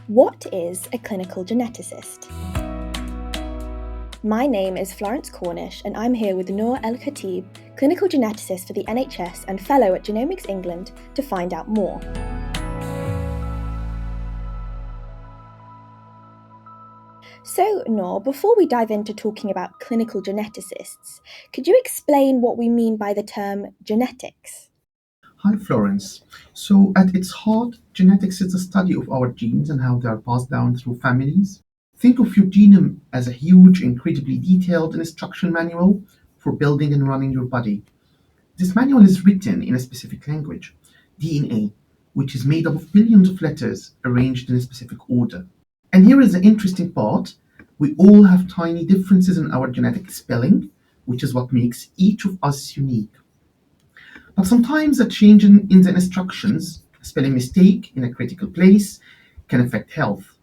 What is a clinical geneticist? My name is Florence Cornish and I'm here with Nour Elkhateeb, clinical geneticist for the NHS and fellow at Genomics England, to find out more. So, Nour, before we dive into talking about clinical geneticists, could you explain what we mean by the term genetics? Hi, Florence. So, at its heart, genetics is the study of our genes and how they are passed down through families. Think of your genome as a huge, incredibly detailed instruction manual for building and running your body. This manual is written in a specific language, DNA, which is made up of billions of letters arranged in a specific order. And here is the interesting part: we all have tiny differences in our genetic spelling, which is what makes each of us unique. But sometimes a change in the instructions, a spelling mistake in a critical place, can affect health.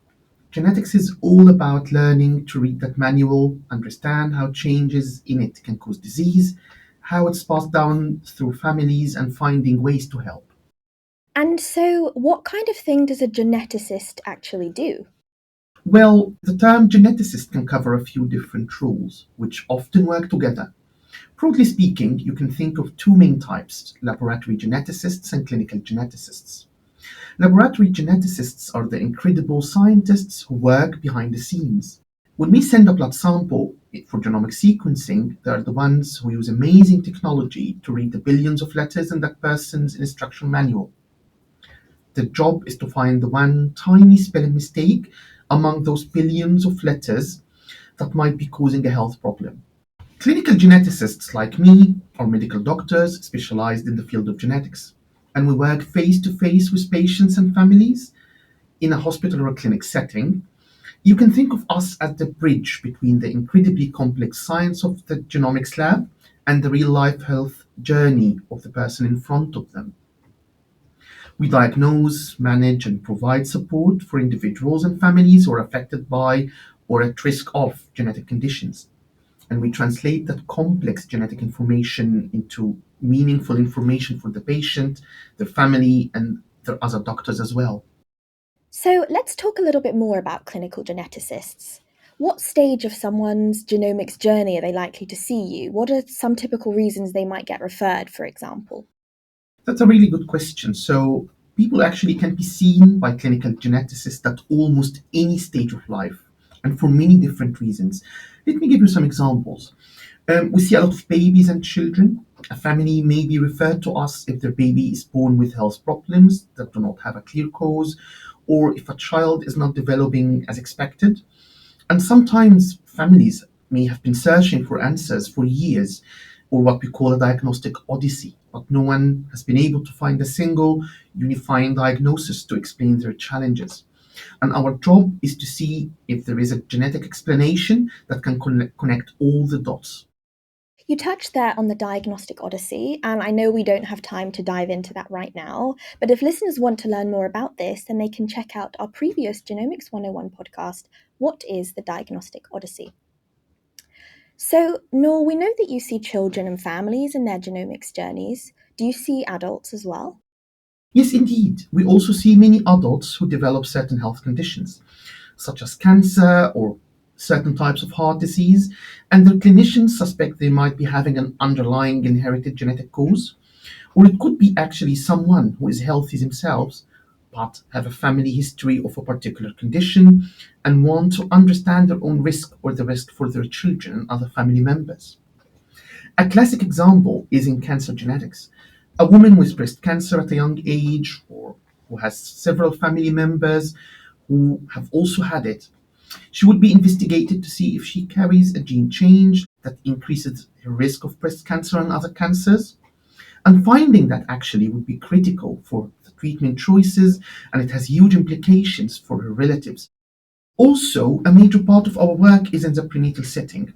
Genetics is all about learning to read that manual, understand how changes in it can cause disease, how it's passed down through families, and finding ways to help. And so, what kind of thing does a geneticist actually do? Well, the term geneticist can cover a few different roles, which often work together. Broadly speaking, you can think of two main types: laboratory geneticists and clinical geneticists. Laboratory geneticists are the incredible scientists who work behind the scenes. When we send a blood sample for genomic sequencing, they are the ones who use amazing technology to read the billions of letters in that person's instruction manual. Their job is to find the one tiny spelling mistake among those billions of letters that might be causing a health problem. Clinical geneticists like me are medical doctors specialized in the field of genetics, and we work face to face with patients and families in a hospital or a clinic setting. You can think of us as the bridge between the incredibly complex science of the genomics lab and the real life health journey of the person in front of them. We diagnose, manage, and provide support for individuals and families who are affected by or at risk of genetic conditions. And we translate that complex genetic information into meaningful information for the patient, their family, and their other doctors as well. So, let's talk a little bit more about clinical geneticists. What stage of someone's genomics journey are they likely to see you? What are some typical reasons they might get referred, for example? That's a really good question. So, people actually can be seen by clinical geneticists at almost any stage of life and for many different reasons. Let me give you some examples. We see a lot of babies and children. A family may be referred to us if their baby is born with health problems that do not have a clear cause, or if a child is not developing as expected. And sometimes families may have been searching for answers for years, or what we call a diagnostic odyssey, but no one has been able to find a single unifying diagnosis to explain their challenges. And our job is to see if there is a genetic explanation that can connect all the dots. You touched there on the diagnostic odyssey, and I know we don't have time to dive into that right now, but if listeners want to learn more about this, then they can check out our previous Genomics 101 podcast, What is the Diagnostic Odyssey? So, Nour, we know that you see children and families in their genomics journeys. Do you see adults as well? Yes, indeed. We also see many adults who develop certain health conditions, such as cancer or certain types of heart disease, and their clinicians suspect they might be having an underlying inherited genetic cause. Or it could be actually someone who is healthy themselves, but have a family history of a particular condition and want to understand their own risk or the risk for their children and other family members. A classic example is in cancer genetics. A woman with breast cancer at a young age, or who has several family members who have also had it, she would be investigated to see if she carries a gene change that increases her risk of breast cancer and other cancers. And finding that actually would be critical for the treatment choices, and it has huge implications for her relatives. Also, a major part of our work is in the prenatal setting.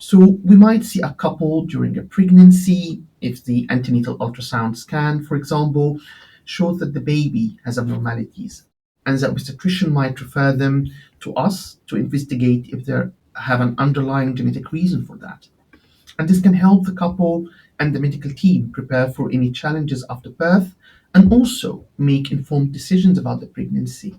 So we might see a couple during a pregnancy if the antenatal ultrasound scan, for example, shows that the baby has abnormalities, and the obstetrician might refer them to us to investigate if they have an underlying genetic reason for that. And this can help the couple and the medical team prepare for any challenges after birth and also make informed decisions about the pregnancy.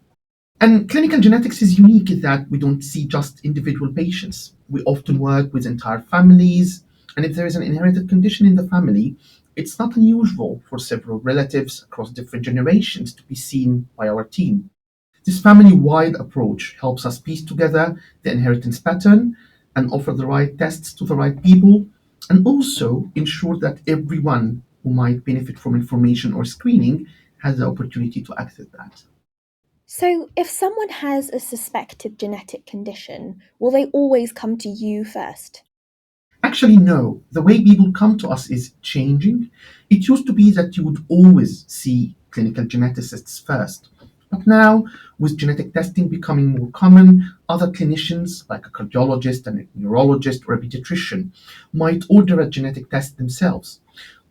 And clinical genetics is unique in that we don't see just individual patients. We often work with entire families, and if there is an inherited condition in the family, it's not unusual for several relatives across different generations to be seen by our team. This family wide approach helps us piece together the inheritance pattern and offer the right tests to the right people, and also ensure that everyone who might benefit from information or screening has the opportunity to access that. So, if someone has a suspected genetic condition, will they always come to you first? Actually, no. The way people come to us is changing. It used to be that you would always see clinical geneticists first. But now, with genetic testing becoming more common, other clinicians, like a cardiologist, and a neurologist, or a pediatrician, might order a genetic test themselves.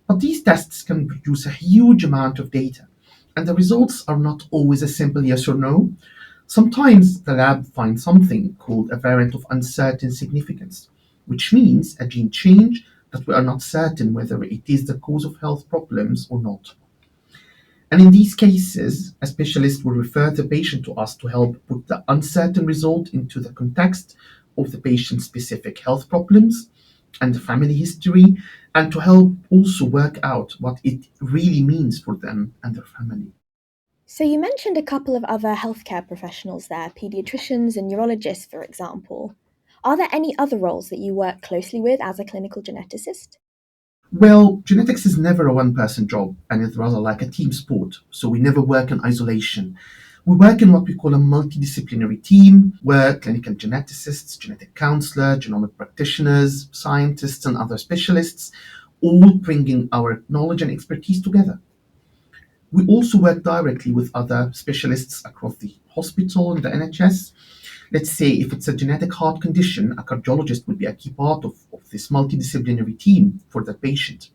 But these tests can produce a huge amount of data, and the results are not always a simple yes or no. Sometimes the lab finds something called a variant of uncertain significance, which means a gene change that we are not certain whether it is the cause of health problems or not. And in these cases, a specialist will refer the patient to us to help put the uncertain result into the context of the patient's specific health problems and the family history, and to help also work out what it really means for them and their family. So, you mentioned a couple of other healthcare professionals there, pediatricians and neurologists, for example. Are there any other roles that you work closely with as a clinical geneticist? Well, genetics is never a one person job, and it's rather like a team sport, so we never work in isolation. We work in what we call a multidisciplinary team, where clinical geneticists, genetic counselor, genomic practitioners, scientists, and other specialists all bringing our knowledge and expertise together. We also work directly with other specialists across the hospital and the NHS. Let's say if it's a genetic heart condition, a cardiologist will be a key part of this multidisciplinary team for the patient.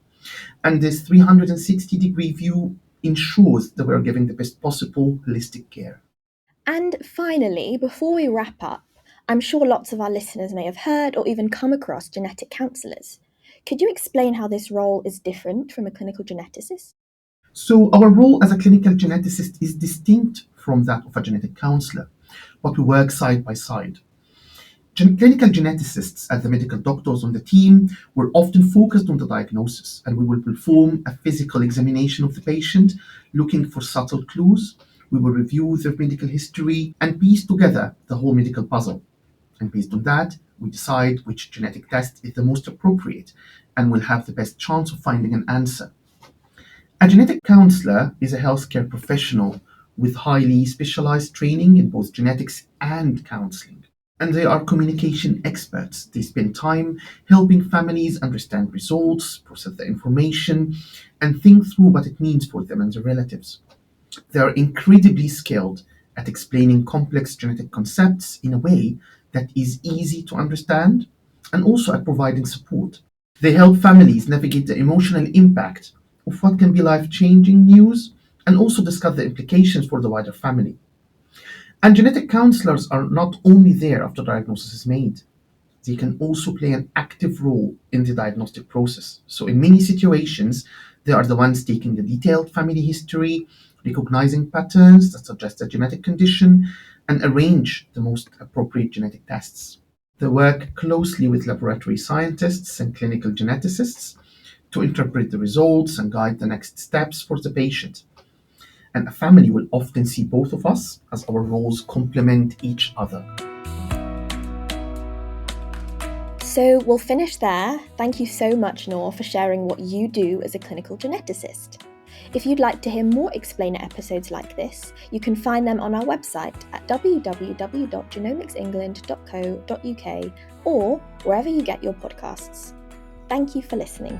And this 360-degree view ensures that we're giving the best possible holistic care. And finally, before we wrap up, I'm sure lots of our listeners may have heard or even come across genetic counsellors. Could you explain how this role is different from a clinical geneticist? So, our role as a clinical geneticist is distinct from that of a genetic counselor, but we work side by side. Clinical geneticists, as the medical doctors on the team, were often focused on the diagnosis, and we will perform a physical examination of the patient, looking for subtle clues. We will review their medical history and piece together the whole medical puzzle. And based on that, we decide which genetic test is the most appropriate and will have the best chance of finding an answer. A genetic counselor is a healthcare professional with highly specialized training in both genetics and counseling. And they are communication experts. They spend time helping families understand results, process the information, and think through what it means for them and their relatives. They are incredibly skilled at explaining complex genetic concepts in a way that is easy to understand and also at providing support. They help families navigate the emotional impact of what can be life changing news and also discuss the implications for the wider family. And genetic counselors are not only there after diagnosis is made, they can also play an active role in the diagnostic process. So, in many situations, they are the ones taking the detailed family history, recognizing patterns that suggest a genetic condition, and arrange the most appropriate genetic tests. They work closely with laboratory scientists and clinical geneticists to interpret the results and guide the next steps for the patient. And a family will often see both of us as our roles complement each other. So we'll finish there. Thank you so much, Nour, for sharing what you do as a clinical geneticist. If you'd like to hear more Explainer episodes like this, you can find them on our website at www.genomicsengland.co.uk or wherever you get your podcasts. Thank you for listening.